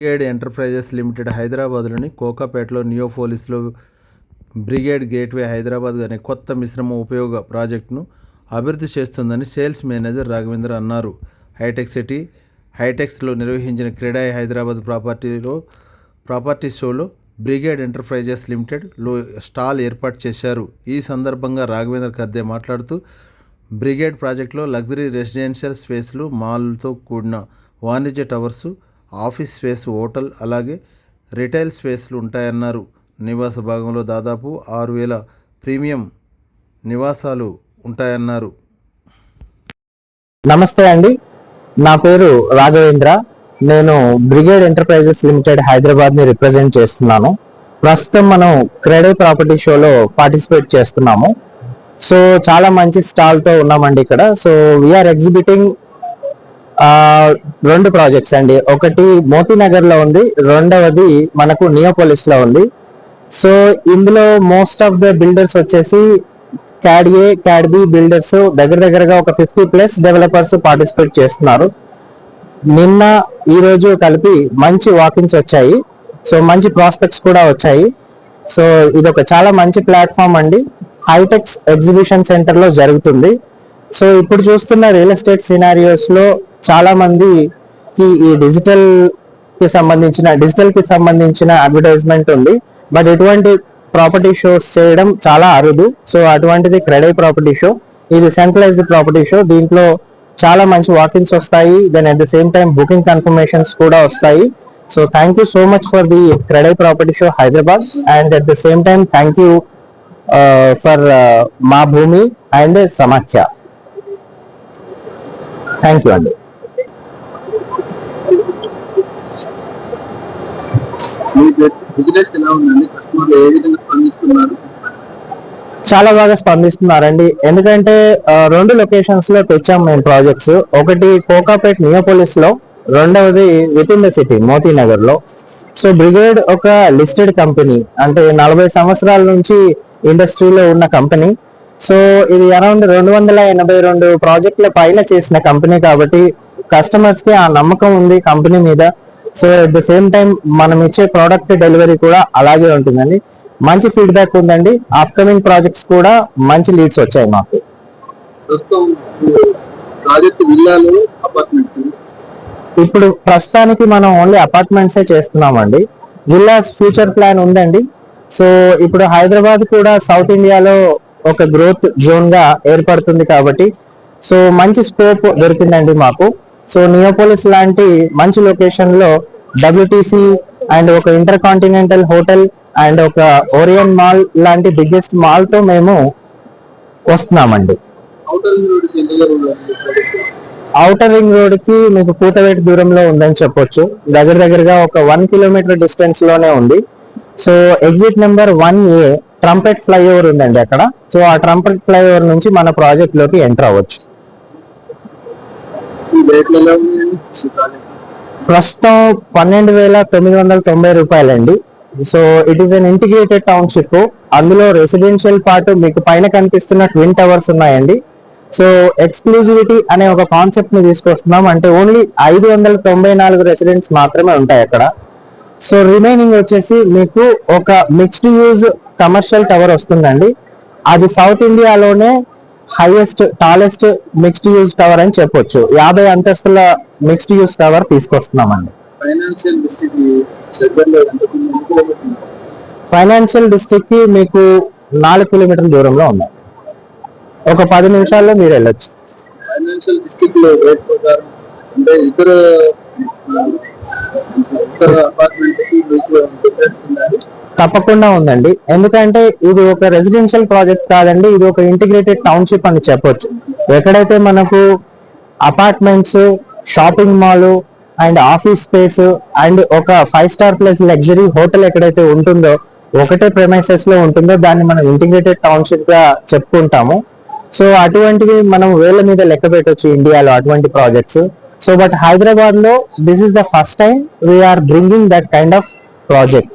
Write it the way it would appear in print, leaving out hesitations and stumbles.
Brigade enterprises limited హైదరాబాద్లోని కోకాపేటలో నియోపోలిస్లో brigade gateway Hyderabad అనే కొత్త మిశ్రమ ఉపయోగ ప్రాజెక్టును అభివృద్ధి చేస్తుందని సేల్స్ మేనేజర్ రాఘవేంద్ర అన్నారు. హైటెక్ సిటీ హైటెక్స్లో నిర్వహించిన క్రీడాయి హైదరాబాద్ ప్రాపర్టీ షోలో బ్రిగేడ్ ఎంటర్ప్రైజెస్ లిమిటెడ్లో స్టాల్ ఏర్పాటు చేశారు. ఈ సందర్భంగా రాఘవేంద్ర కద్దే మాట్లాడుతూ బ్రిగేడ్ ప్రాజెక్టులో లగ్జరీ రెసిడెన్షియల్ స్పేస్లు, మాల్తో కూడిన వాణిజ్య టవర్సు, ఆఫీస్ స్పేస్, హోటల్, అలాగే రిటైల్ స్పేస్లు ఉంటాయన్నారు. నివాస భాగంలో దాదాపు 6,000 ప్రీమియం నివాసాలు ఉంటాయన్నారు. నమస్తే అండి, నా పేరు రాఘవేంద్ర. నేను బ్రిగేడ్ ఎంటర్ప్రైజెస్ లిమిటెడ్ హైదరాబాద్ ని రిప్రజెంట్ చేస్తున్నాను. ప్రస్తుతం మనం క్రెడే ప్రాపర్టీ షోలో పార్టిసిపేట్ చేస్తున్నాము. సో చాలా మంచి స్టాల్ తో ఉన్నామండి ఇక్కడ. సో వీఆర్ ఎగ్జిబిటింగ్ 2 ప్రాజెక్ట్స్ అండి. ఒకటి మోతీనగర్ లో ఉంది, రెండవది మనకు నియోపోలిస్ లో ఉంది. సో ఇందులో మోస్ట్ ఆఫ్ ద బిల్డర్స్ వచ్చేసి క్యాడ్ ఏ, క్యాడ్ బి బిల్డర్స్ దగ్గరగా ఒక 50+ డెవలపర్స్ పార్టిసిపేట్ చేస్తున్నారు. నిన్న ఈ రోజు కలిపి మంచి వాకిన్స్ వచ్చాయి. సో మంచి ప్రాస్పెక్ట్స్ కూడా వచ్చాయి. సో ఇది ఒక చాలా మంచి ప్లాట్ఫామ్ అండి. హైటెక్స్ ఎగ్జిబిషన్ సెంటర్ లో జరుగుతుంది. సో ఇప్పుడు చూస్తున్న రియల్ ఎస్టేట్ సినారియోస్ లో చాలా మందికి ఈ డిజిటల్ కి సంబంధించిన అడ్వర్టైజ్మెంట్ ఉంది. బట్ ఇటువంటి ప్రాపర్టీ షోస్ చేయడం చాలా అరుదు. సో అటువంటిది క్రెడే ప్రాపర్టీ షో. ఇది సెంట్రలైజ్డ్ ప్రాపర్టీ షో. దీంట్లో చాలా మంచి వాకిన్స్ వస్తాయి. Then at the same time booking confirmations కూడా వస్తాయి. So thank you so much for the CREDAI property show Hyderabad. And at the same time thank you for మా భూమి అండ్ సమాఖ్య. థ్యాంక్ యూ అండి. చాలా బాగా స్పందిస్తున్నారండి. ఎందుకంటే 2 లొకేషన్స్ లో తెచ్చాం మేము ప్రాజెక్ట్స్. ఒకటి కోకాపేట్ నియోపోలిస్ లో, రెండవది with in the city Moti Nagar లో. సో బ్రిగేడ్ ఒక లిస్టెడ్ కంపెనీ, అంటే 40 సంవత్సరాల నుంచి ఇండస్ట్రీలో ఉన్న కంపెనీ. సో ఇది అరౌండ్ 282 ప్రాజెక్టుల పైన చేసిన కంపెనీ కాబట్టి కస్టమర్స్ కి ఆ నమ్మకం ఉంది కంపెనీ మీద. So at the same time మనం ఇచ్చే ప్రోడక్ట్ డెలివరీ కూడా అలాగే ఉంటుందండి. మంచి ఫీడ్బ్యాక్ ఉందండి. అప్కమింగ్ ప్రాజెక్ట్స్ కూడా మంచి లీడ్స్ వచ్చాయి మాకు. ఇప్పుడు ప్రస్తుతానికి మనం ఓన్లీ అపార్ట్మెంట్సే చేస్తున్నామండి. విల్లాస్ ఫ్యూచర్ ప్లాన్ ఉందండి. సో ఇప్పుడు హైదరాబాద్ కూడా సౌత్ ఇండియాలో ఒక గ్రోత్ జోన్ గా ఏర్పడుతుంది కాబట్టి సో మంచి స్కోప్ దొరికిందండి మాకు. సో నియోపోలిస్ లాంటి మంచి లొకేషన్ లో WTC అండ్ ఒక ఇంటర్ కాంటినెంటల్ హోటల్ అండ్ ఒక ఓరియన్ మాల్ లాంటి బిగ్గెస్ట్ మాల్ తో మేము వస్తున్నామండి. ఔటర్ రింగ్ రోడ్ కి మీకు కూతవేట దూరంలో ఉందని చెప్పొచ్చు. దగ్గరగా ఒక 1 కిలోమీటర్ డిస్టెన్స్ లోనే ఉంది. So exit number 1A trumpet flyover ఉందండి అక్కడ. సో ఆ ట్రంపెట్ ఫ్లైఓవర్ నుంచి మన ప్రాజెక్ట్ లోకి ఎంటర్ అవ్వచ్చు. ప్రస్తుతం 12,990 రూపాయలండి. So it is an integrated township. అందులో రెసిడెన్షియల్ పార్ట్ మీకు పైన కనిపిస్తున్న ట్విన్ టవర్స్ ఉన్నాయండి. సో ఎక్స్క్లూజివిటీ అనే ఒక కాన్సెప్ట్ ని తీసుకొస్తున్నాం. అంటే ఓన్లీ 594 రెసిడెంట్స్ మాత్రమే ఉంటాయి అక్కడ. సో రిమైనింగ్ వచ్చేసి మీకు ఒక మిక్స్డ్ యూజ్ కమర్షియల్ టవర్ వస్తుందండి. అది సౌత్ ఇండియాలోనే టాలెస్ట్ మిక్స్డ్ యూజ్ టవర్ అని చెప్పొచ్చు. 50 అంతస్తుల మిక్స్డ్ యూజ్ టవర్ తీసుకొస్తున్నామండి. ఫైనాన్షియల్ డిస్ట్రిక్ట్ కి మీకు 4 కిలోమీటర్ల దూరంలో ఉన్నాయి. ఒక 10 నిమిషాల్లో మీరు వెళ్ళొచ్చు. ఫైనాన్షియల్ డిస్ట్రిక్ట్ లో తప్పకుండా ఉందండి. ఎందుకంటే ఇది ఒక రెసిడెన్షియల్ ప్రాజెక్ట్ కాదండి, ఇది ఒక ఇంటిగ్రేటెడ్ టౌన్షిప్ అని చెప్పొచ్చు. ఎక్కడైతే మనకు apartments, shopping mall and office space and ఒక 5 స్టార్ ప్లస్ లగ్జరీ హోటల్ ఎక్కడైతే ఉంటుందో, ఒకటే ప్రెమైసెస్ లో ఉంటుందో దాన్ని మనం ఇంటిగ్రేటెడ్ టౌన్షిప్ గా చెప్పుకుంటాము. సో అటువంటివి మనం వేల మీద లెక్క పెట్టొచ్చు ఇండియాలో అటువంటి ప్రాజెక్ట్స్. సో బట్ హైదరాబాద్ లో this is the first time we're bringing that kind of project.